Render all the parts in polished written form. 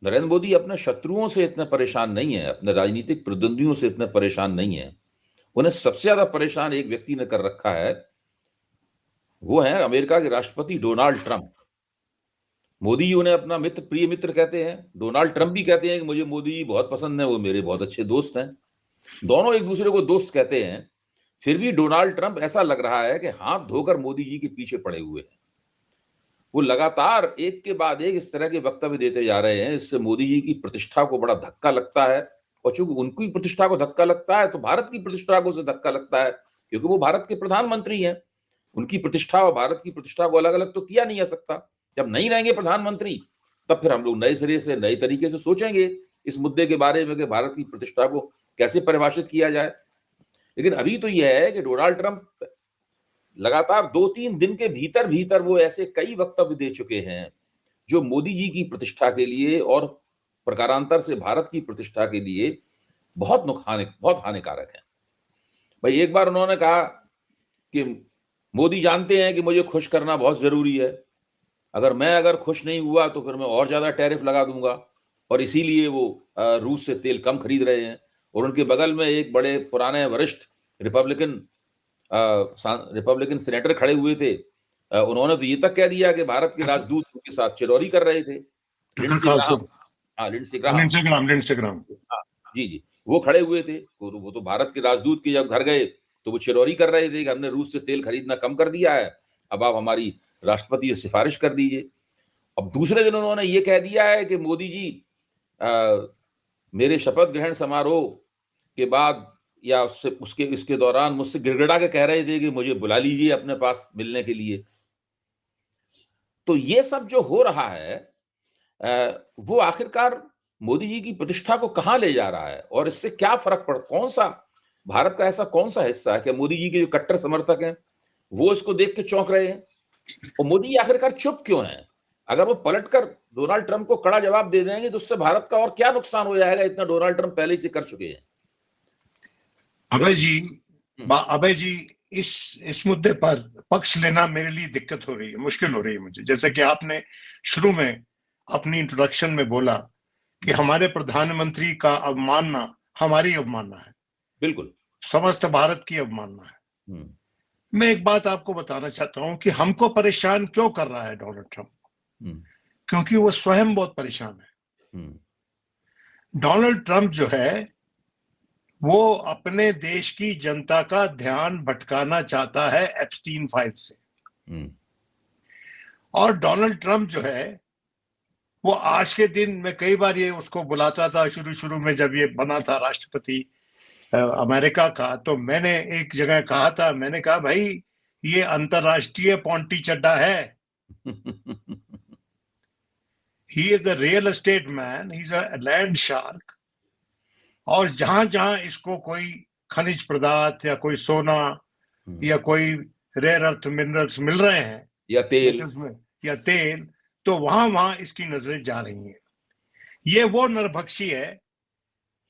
नरेंद्र मोदी अपने शत्रुओं से इतने परेशान नहीं है, अपने राजनीतिक प्रतिद्वंदियों से इतने परेशान नहीं है। उन्हें सबसे ज्यादा परेशान एक व्यक्ति ने कर रखा है, वो है अमेरिका के राष्ट्रपति डोनाल्ड ट्रंप। मोदी जी उन्हें अपना मित्र, प्रिय मित्र कहते हैं, डोनाल्ड ट्रंप भी कहते हैं कि मुझे मोदी जी बहुत पसंद है, वो मेरे बहुत अच्छे दोस्त हैं। दोनों एक दूसरे को दोस्त कहते हैं। फिर भी डोनाल्ड ट्रंप ऐसा लग रहा है कि हाथ धोकर मोदी जी के पीछे पड़े हुए हैं। वो लगातार एक के बाद एक इस तरह के वक्तव्य देते जा रहे हैं, इससे मोदी जी की प्रतिष्ठा को बड़ा धक्का लगता है। और चूंकि उनकी प्रतिष्ठा को धक्का लगता है तो भारत की प्रतिष्ठा को उसे धक्का लगता है, क्योंकि वो भारत के प्रधानमंत्री हैं। उनकी प्रतिष्ठा और भारत की प्रतिष्ठा को अलग अलग तो किया नहीं जा सकता। जब नहीं रहेंगे प्रधानमंत्री, तब फिर हम लोग नए सिरे से, नए तरीके से सोचेंगे इस मुद्दे के बारे में कि भारत की प्रतिष्ठा को कैसे परिभाषित किया जाए। लेकिन अभी तो यह है कि डोनाल्ड ट्रंप लगातार 2-3 दिन के भीतर भीतर वो ऐसे कई वक्तव्य दे चुके हैं जो मोदी जी की प्रतिष्ठा के लिए और प्रकारांतर से भारत की प्रतिष्ठा के लिए बहुत हानिकारक है। भाई, एक बार उन्होंने कहा कि मोदी जानते हैं कि मुझे खुश करना बहुत जरूरी है, अगर खुश नहीं हुआ तो फिर मैं और ज्यादा टैरिफ लगा दूंगा, और इसीलिए वो रूस से तेल कम खरीद रहे हैं। और उनके बगल में एक बड़े पुराने वरिष्ठ रिपब्लिकन रिपब्लिकन सेनेटर खड़े हुए थे। उन्होंने तो ये तक कह दिया कि भारत के राजदूत उनके साथ चिरौरी कर रहे थे। लिंडसे ग्राहम, हाँ, लिंडसे ग्राहम, लिंडसे ग्राहम, हाँ, जी जी, वो खड़े हुए थे। वो तो भारत के राजदूत के जब घर गए तो वो चिरौरी कर रहे थे कि हमने रूस से तेल खरीदना कम कर दिया है, अब आप हमारी राष्ट्रपति से सिफारिश कर दीजिए। अब दूसरे दिन उन्होंने ये कह दिया है कि मोदी जी मेरे शपथ ग्रहण समारोह के बाद या उससे उसके इसके दौरान मुझसे गिड़गिड़ा के कह रहे थे कि मुझे बुला लीजिए अपने पास मिलने के लिए। तो ये सब जो हो रहा है, वो आखिरकार मोदी जी की प्रतिष्ठा को कहां ले जा रहा है, और इससे क्या फर्क पड़, कौन सा भारत का ऐसा कौन सा हिस्सा है कि मोदी जी के जो कट्टर समर्थक हैं वो इसको देख के चौंक रहे हैं, और मोदी जी आखिरकार चुप क्यों हैं? अगर वो पलटकर डोनाल्ड ट्रंप को कड़ा जवाब दे देंगे तो उससे भारत का और क्या नुकसान हो जाएगा, इतना डोनाल्ड ट्रंप पहले से कर चुके हैं। अभय जी, इस मुद्दे पर पक्ष लेना मेरे लिए दिक्कत हो रही है, मुश्किल हो रही है मुझे। जैसे कि आपने शुरू में अपनी इंट्रोडक्शन में बोला कि हमारे प्रधानमंत्री का अवमानना हमारी अवमानना है, बिल्कुल, समस्त भारत की अवमानना है। मैं एक बात आपको बताना चाहता हूं कि हमको परेशान क्यों कर रहा है डोनाल्ड ट्रंप, क्योंकि वो स्वयं बहुत परेशान है। डोनाल्ड ट्रंप जो है वो अपने देश की जनता का ध्यान भटकाना चाहता है एप्स्टीन फाइल से। और डोनाल्ड ट्रंप जो है वो आज के दिन में कई बार ये उसको बुलाता था, शुरू में जब ये बना था राष्ट्रपति अमेरिका का, तो मैंने एक जगह कहा था, मैंने कहा भाई ये अंतरराष्ट्रीय पॉन्टी चड्डा है। He is a real estate man, he is a land shark. और जहां जहां इसको कोई खनिज पदार्थ या कोई सोना या कोई रेयर अर्थ मिनरल्स मिल रहे हैं या तेल, तो वहां वहां इसकी नजरें जा रही हैं। ये वो नरभक्षी है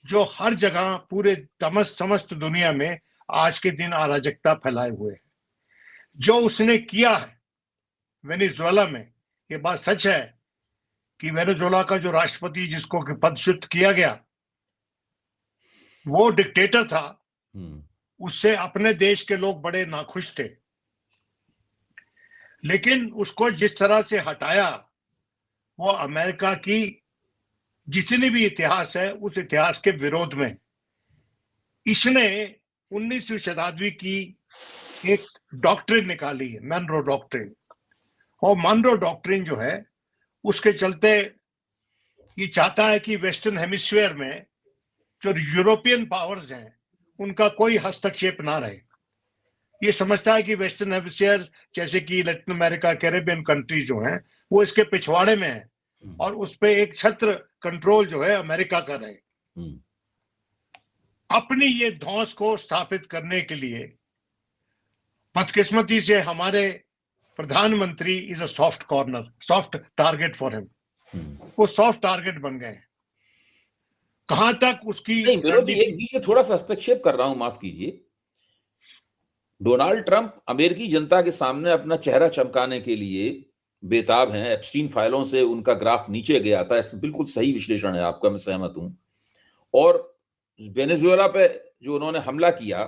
जो हर जगह पूरे समस्त दुनिया में आज के दिन अराजकता फैलाए हुए है। जो उसने किया है वेनेजुएला में, ये बात सच है कि वेनेजुएला का जो राष्ट्रपति जिसको पदच्युत किया गया वो डिक्टेटर था, उससे अपने देश के लोग बड़े नाखुश थे। लेकिन उसको जिस तरह से हटाया, वो अमेरिका की जितनी भी इतिहास है उस इतिहास के विरोध में। इसने 19वीं शताब्दी की एक डॉक्ट्रिन निकाली है, मनरो डॉक्ट्रिन। और मनरो डॉक्ट्रिन जो है उसके चलते ये चाहता है कि वेस्टर्न हेमिस्फीयर में जो यूरोपियन पावर्स हैं उनका कोई हस्तक्षेप ना रहे। ये समझता है कि वेस्टर्न हेमिस्फीयर जैसे कि लैटिन अमेरिका, कैरेबियन कंट्री जो हैं वो इसके पिछवाड़े में है, और उस पर एक छत्र कंट्रोल जो है अमेरिका का रहे। अपनी ये धौंस को स्थापित करने के लिए बदकिस्मती से हमारे प्रधानमंत्री is a soft target for him. वो सॉफ्ट टारगेट बन गए। कहां तक उसकी नहीं, विरोधी एक बीच में थोड़ा सा हस्तक्षेप कर रहा हूं, माफ कीजिए। डोनाल्ड ट्रंप अमेरिकी जनता के सामने अपना चेहरा चमकाने के लिए बेताब हैं, एप्स्टीन फाइलों से उनका ग्राफ नीचे गया था, बिल्कुल सही विश्लेषण है आपका, मैं सहमत हूं। और वेनेजुएला पे जो उन्होंने हमला किया,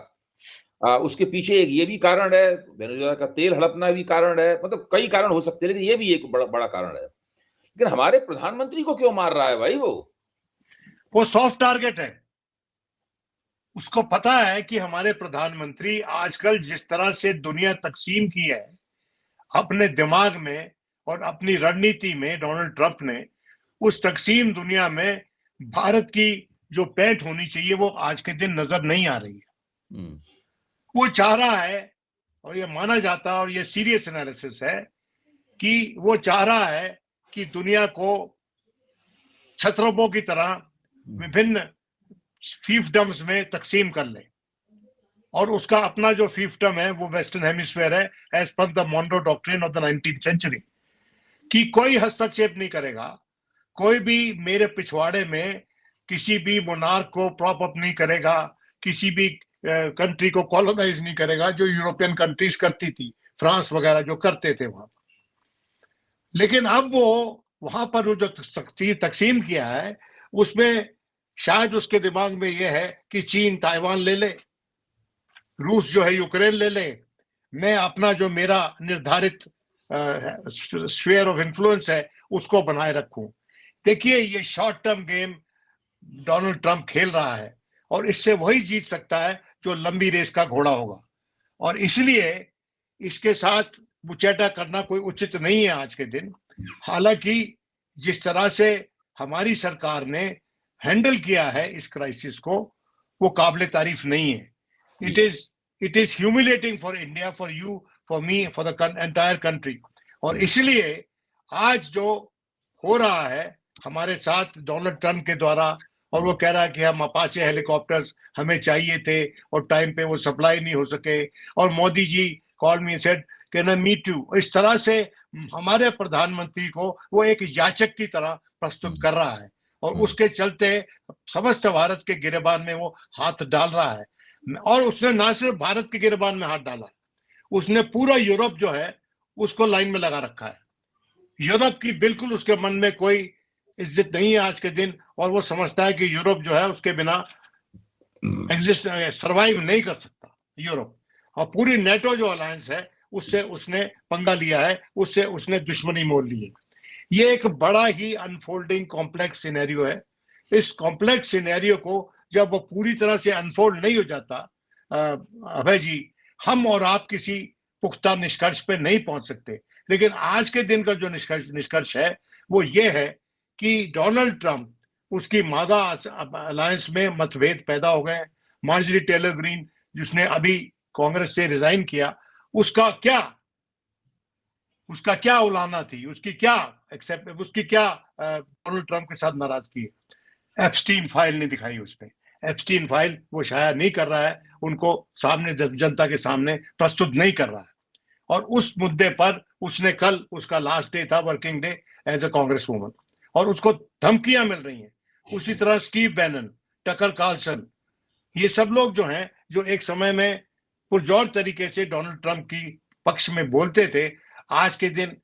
उसके पीछे एक ये भी कारण है, वेनेजुएला का तेल हड़पना भी कारण है, मतलब कई कारण हो सकते हैं, लेकिन ये भी एक बड़ा बड़ा कारण है। लेकिन हमारे प्रधानमंत्री को क्यों मार रहा है भाई? वो सॉफ्ट टारगेट है। उसको पता है कि हमारे प्रधानमंत्री आजकल जिस तरह से दुनिया तकसीम की है अपने दिमाग में और अपनी रणनीति में, डोनाल्ड ट्रंप ने उस तकसीम दुनिया में भारत की जो पैठ होनी चाहिए वो आज के दिन नजर नहीं आ रही है। वो चाह रहा है, और ये माना जाता है और ये सीरियस एनालिसिस है, कि वो चाह रहा है कि दुनिया को छत्रपों की तरह विभिन्न फीफडम्स में तकसीम कर ले, और उसका अपना जो फीफडम है वो वेस्टर्न हेमिस्फीयर है, as per the Monroe doctrine of the 19th century, कि कोई हस्तक्षेप नहीं करेगा, कोई भी मेरे पिछवाड़े में किसी भी मोनार्क को प्रॉप अप नहीं करेगा, किसी भी कंट्री को कॉलोनाइज नहीं करेगा, जो यूरोपियन कंट्रीज करती थी, फ्रांस वगैरह जो करते थे वहां पर। लेकिन अब वो वहां पर जो तकसीम किया है उसमें शायद उसके दिमाग में यह है कि चीन ताइवान ले ले, रूस जो है यूक्रेन ले ले, मैं अपना जो मेरा निर्धारित स्फीयर ऑफ इन्फ्लुएंस है उसको बनाए रखूं। देखिए, ये short term game Donald Trump खेल रहा है, और इससे वही जीत सकता है जो लंबी रेस का घोड़ा होगा, और इसलिए इसके साथ मुचेटा करना कोई उचित नहीं है आज के दिन। हालांकि जिस तरह से हमारी सरकार ने हैंडल किया है इस क्राइसिस को, वो काबिल तारीफ नहीं है। It is humiliating for India, for you, for me, for the entire country. और इसलिए आज जो हो रहा है हमारे साथ डोनाल्ड ट्रंप के द्वारा, और वो कह रहा है कि हम अपाचे हेलीकॉप्टर्स हमें चाहिए थे और टाइम पे वो सप्लाई नहीं हो सके, और Modi ji call me said कहना मी टू, इस तरह से हमारे प्रधानमंत्री को वो एक याचक की तरह प्रस्तुत कर रहा है, और उसके चलते समस्त भारत के गिरेबान में वो हाथ डाल रहा है। और उसने ना सिर्फ भारत के गिरेबान में हाथ डाला, उसने पूरा यूरोप जो है उसको लाइन में लगा रखा है। यूरोप की बिल्कुल उसके मन में कोई इज्जत नहीं है आज के दिन, और वो समझता है कि यूरोप जो है उसके बिना एग्जिस्ट सर्वाइव नहीं कर सकता यूरोप। और पूरी नेटो जो अलायंस है उससे उसने पंगा लिया है, उससे उसने दुश्मनी मोल ली है। ये एक बड़ा ही अनफोल्डिंग कॉम्प्लेक्स सिनेरियो है। इस कॉम्प्लेक्स सिनेरियो को जब वो पूरी तरह से अनफोल्ड नहीं हो जाता, अभय जी, हम और आप किसी पुख्ता निष्कर्ष पे नहीं पहुंच सकते। लेकिन आज के दिन का जो निष्कर्ष है वो ये है कि डोनाल्ड ट्रंप, उसकी मागा अलायंस में मतभेद पैदा हो गए। मार्जरी टेलर ग्रीन जिसने अभी कांग्रेस से रिजाइन किया, उसका क्या उलाहना थी, उसकी क्या डोनाल्ड ट्रंप के साथ नाराजगी है? एप्स्टीन फाइल नहीं दिखाई उसने। एप्स्टीन फाइल वो शाया नहीं कर रहा है, उनको सामने जनता के सामने प्रस्तुत नहीं कर रहा है। और उस मुद्दे पर उसने कल, उसका लास्ट डे था, working day as a congresswoman, और उसको धमकियां मिल रही हैं। उसी तरह स्टीव बैनन, टकर कार्लसन, ये सब लोग जो हैं, जो एक समय में पुरजोर तरीके से डोनाल्ड ट्रंप की पक्ष में बोलते थे, आज के दिन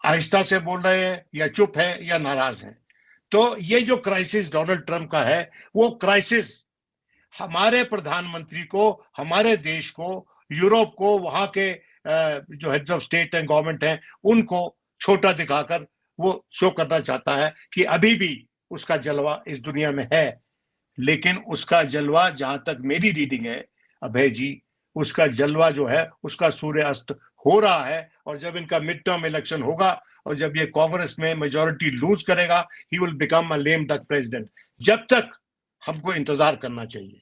आहिस्ता से बोल रहे हैं, या चुप है, या नाराज हैं। तो ये जो क्राइसिस डोनाल्ड ट्रंप का है, वो क्राइसिस हमारे प्रधानमंत्री को, हमारे देश को, यूरोप को, वहां के जो heads of state and government हैं उनको छोटा दिखाकर वो शो करना चाहता है कि अभी भी उसका जलवा इस दुनिया में है। लेकिन उसका जलवा, जहां तक मेरी रीडिंग है अभय जी, उसका जलवा जो है उसका सूर्य अस्त हो रहा है। और जब इनका मिड टर्म इलेक्शन होगा और जब ये कांग्रेस में मेजॉरिटी लूज करेगा, he will become a lame duck president. जब तक हमको इंतजार करना चाहिए।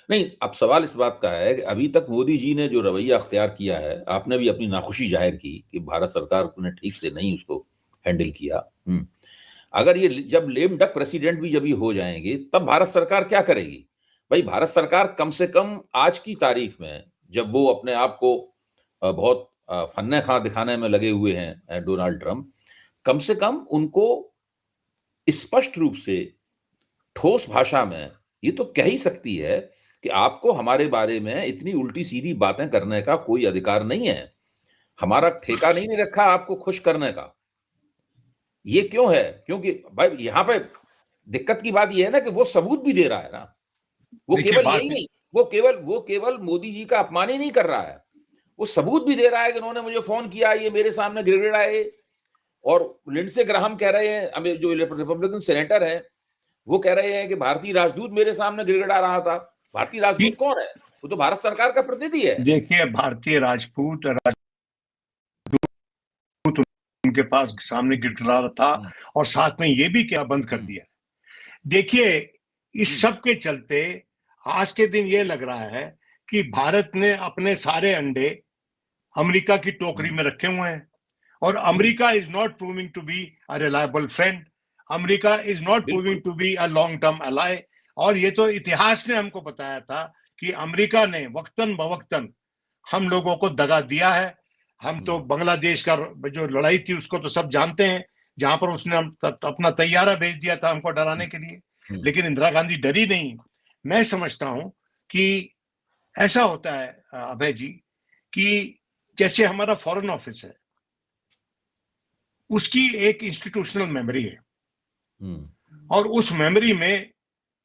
नहीं, अब सवाल इस बात का है कि अभी तक मोदी जी ने जो रवैया अख्तियार किया है, आपने भी अपनी नाखुशी जाहिर की कि भारत सरकार ने ठीक से नहीं उसको हैंडल किया। अगर ये जब लेम डक प्रेसिडेंट भी जब ये हो जाएंगे, तब भारत सरकार क्या करेगी? भाई, भारत सरकार कम से कम आज की तारीख में, जब वो अपने आप को बहुत फन्ने खां दिखाने में लगे हुए हैं डोनाल्ड ट्रंप, कम से कम उनको स्पष्ट रूप से, ठोस भाषा में ये तो कह ही सकती है कि आपको हमारे बारे में इतनी उल्टी सीधी बातें करने का कोई अधिकार नहीं है। हमारा ठेका नहीं रखा आपको खुश करने का। ये क्यों है? क्योंकि भाई यहाँ पे दिक्कत की बात ये है ना कि वो सबूत भी दे रहा है ना। वो देखिए केवल बात यही नहीं, वो केवल मोदी जी का अपमान ही नहीं कर रहा है, वो सबूत भी दे रहा है कि उन्होंने मुझे फोन किया, ये मेरे सामने गिड़गिड़ाए। और लिंडसे ग्राहम कह रहे हैं, अभी जो रिपब्लिकन सेनेटर है, वो कह रहे हैं कि भारतीय राजदूत मेरे सामने गिड़गिड़ा रहा था। भारतीय राजदूत कौन है? वो तो भारत सरकार का प्रतिनिधि है। देखिए भारतीय राजपूत उनके पास सामने गिड़गिड़ा रहा था और साथ में ये भी क्या बंद कर दिया। देखिए इस सब के चलते आज के दिन ये लग रहा है कि भारत ने अपने सारे अंडे अमेरिका की टोकरी में रखे हुए हैं और America is not proving to be a reliable friend, America is not proving to be a long term ally. और ये तो इतिहास ने हमको बताया था कि अमेरिका ने वक्तन बवक्तन हम लोगों को दगा दिया है। हम तो बांग्लादेश का जो लड़ाई थी उसको तो सब जानते हैं, जहां पर उसने अपना तैयारा भेज दिया था हमको डराने के लिए, लेकिन इंदिरा गांधी डरी नहीं। मैं समझता हूं कि ऐसा होता है अभय जी कि जैसे हमारा फॉरेन ऑफिस है, उसकी एक इंस्टीट्यूशनल मेमोरी है और उस मेमोरी में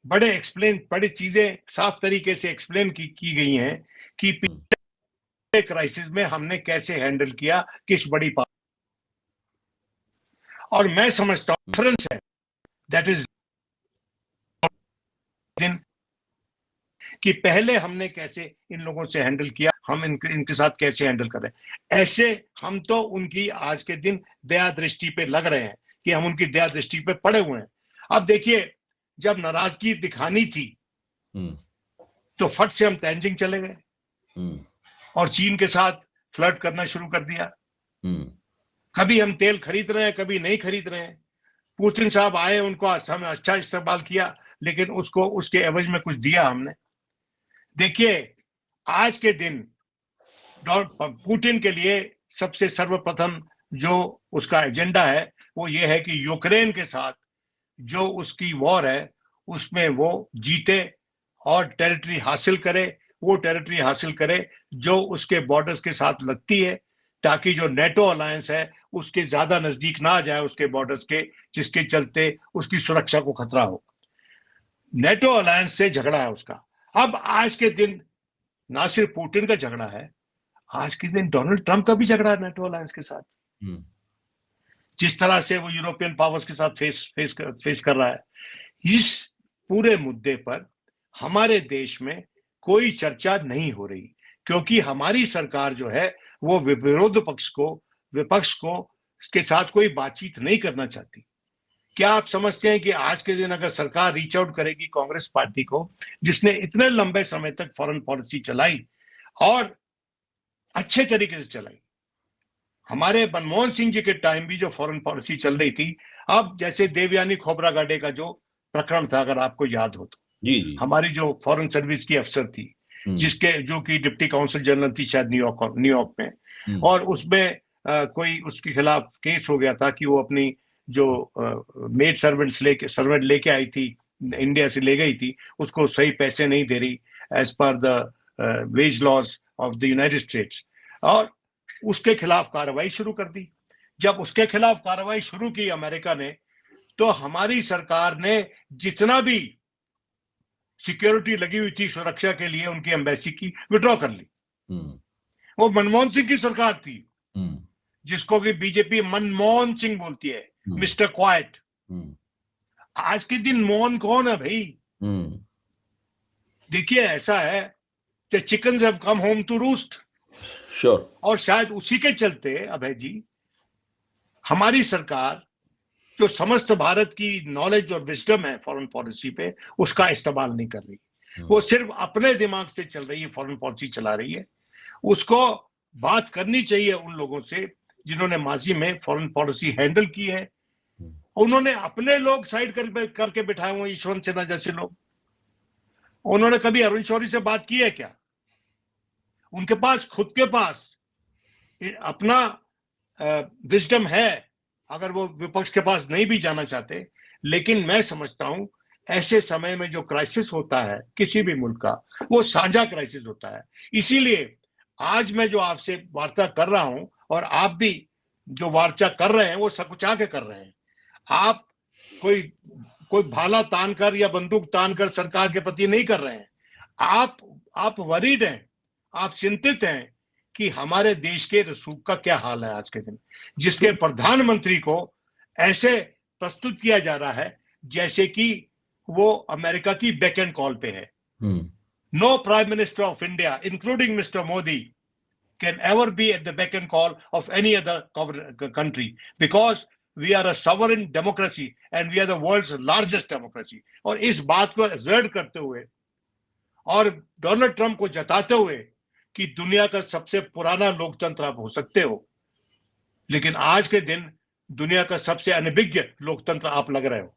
बड़ी चीजें साफ तरीके से एक्सप्लेन की गई हैं कि पिछले क्राइसिस में हमने कैसे हैंडल किया, किस बड़ी बात। और मैं समझता हूं डिफरेंस है, दैट इज कि पहले हमने कैसे इन लोगों से हैंडल किया, हम इनके साथ कैसे हैंडल कर रहे हैं। ऐसे हम तो उनकी आज के दिन दया दृष्टि पे लग रहे हैं कि हम उनकी दया दृष्टि पे पड़े हुए हैं। अब देखिए जब नाराजगी दिखानी थी तो फट से हम तेंजिंग चले गए और चीन के साथ फ्लर्ट करना शुरू कर दिया। कभी हम तेल खरीद रहे हैं, कभी नहीं खरीद रहे हैं। पुतिन साहब आए, उनको हमने अच्छा इस्तेमाल किया, लेकिन उसको उसके एवज में कुछ दिया हमने। देखिए आज के दिन पुतिन के लिए सबसे सर्वप्रथम जो उसका एजेंडा है वो ये है कि यूक्रेन के साथ जो उसकी वॉर है उसमें वो जीते और टेरिटरी हासिल करे, वो टेरिटरी हासिल करे जो उसके बॉर्डर्स के साथ लगती है, ताकि जो नेटो अलायंस है उसके ज्यादा नजदीक ना जाए उसके बॉर्डर्स के, जिसके चलते उसकी सुरक्षा को खतरा हो। नेटो अलायंस से झगड़ा है उसका। अब आज के दिन ना सिर्फ पुतिन का झगड़ा है, आज के दिन डोनाल्ड ट्रंप का भी झगड़ा है नेटो अलायंस के साथ। जिस तरह से वो यूरोपियन पावर्स के साथ फेस कर रहा है, इस पूरे मुद्दे पर हमारे देश में कोई चर्चा नहीं हो रही, क्योंकि हमारी सरकार जो है वो विपक्ष को के साथ कोई बातचीत नहीं करना चाहती। क्या आप समझते हैं कि आज के दिन अगर सरकार रीच आउट करेगी कांग्रेस पार्टी को, जिसने इतने लंबे समय तक फॉरेन पॉलिसी चलाई और अच्छे तरीके से चलाई, हमारे मनमोहन सिंह जी के टाइम भी जो फॉरेन पॉलिसी चल रही थी, अब जैसे देवयानी खोबरागाडे का जो प्रकरण था अगर आपको याद हो तो, जी। हमारी जो फॉरेन सर्विस की अफसर थी जो कि डिप्टी काउंसिल जनरल थी शायद न्यूयॉर्क में, और उसमें कोई उसके खिलाफ केस हो गया था कि वो अपनी जो मेड सर्वेंट लेके आई थी, इंडिया से ले गई थी, उसको सही पैसे नहीं दे रही as per the ways laws of the United States, और उसके खिलाफ कार्रवाई शुरू कर दी। जब उसके खिलाफ कार्रवाई शुरू की अमेरिका ने, तो हमारी सरकार ने जितना भी सिक्योरिटी लगी हुई थी सुरक्षा के लिए उनकी एम्बेसी की, विड्रॉ कर ली। वो मनमोहन सिंह की सरकार थी, जिसको कि बीजेपी मनमोहन सिंह बोलती है, मिस्टर क्वाइट। आज के दिन मोहन कौन है भाई? देखिए ऐसा है कि chickens have come home to roost. Sure. और शायद उसी के चलते अभय जी हमारी सरकार जो समस्त भारत की नॉलेज और विजडम है फॉरेन पॉलिसी पे, उसका इस्तेमाल नहीं कर रही। वो सिर्फ अपने दिमाग से चल रही है, फॉरेन पॉलिसी चला रही है। उसको बात करनी चाहिए उन लोगों से जिन्होंने माजी में फॉरेन पॉलिसी हैंडल की है। उन्होंने अपने लोग साइड करके बिठाए हुए, यशवंत सिन्हा जैसे लोग। उन्होंने कभी अरुण शौरी से बात की है क्या? उनके पास खुद के पास अपना विजडम है, अगर वो विपक्ष के पास नहीं भी जाना चाहते। लेकिन मैं समझता हूं ऐसे समय में जो क्राइसिस होता है किसी भी मुल्क का, वो साझा क्राइसिस होता है। इसीलिए आज मैं जो आपसे वार्ता कर रहा हूं और आप भी जो वार्ता कर रहे हैं वो सकुचा के कर रहे हैं। आप कोई भाला तान कर या बंदूक तान कर सरकार के प्रति नहीं कर रहे हैं। आप वरीड हैं, आप चिंतित हैं कि हमारे देश के रसूख का क्या हाल है आज के दिन, जिसके प्रधानमंत्री को ऐसे प्रस्तुत किया जा रहा है जैसे कि वो अमेरिका की बैक एंड कॉल पे है। No prime minister of India including mister Modi can ever be at the beck and call of any other country, because we are a sovereign democracy and we are the world's largest democracy। और इस बात को assert करते हुए और Donald Trump को जताते हुए कि दुनिया का सबसे पुराना लोकतंत्र आप हो सकते हो, लेकिन आज के दिन दुनिया का सबसे अनभिज्ञ लोकतंत्र आप लग रहे हो।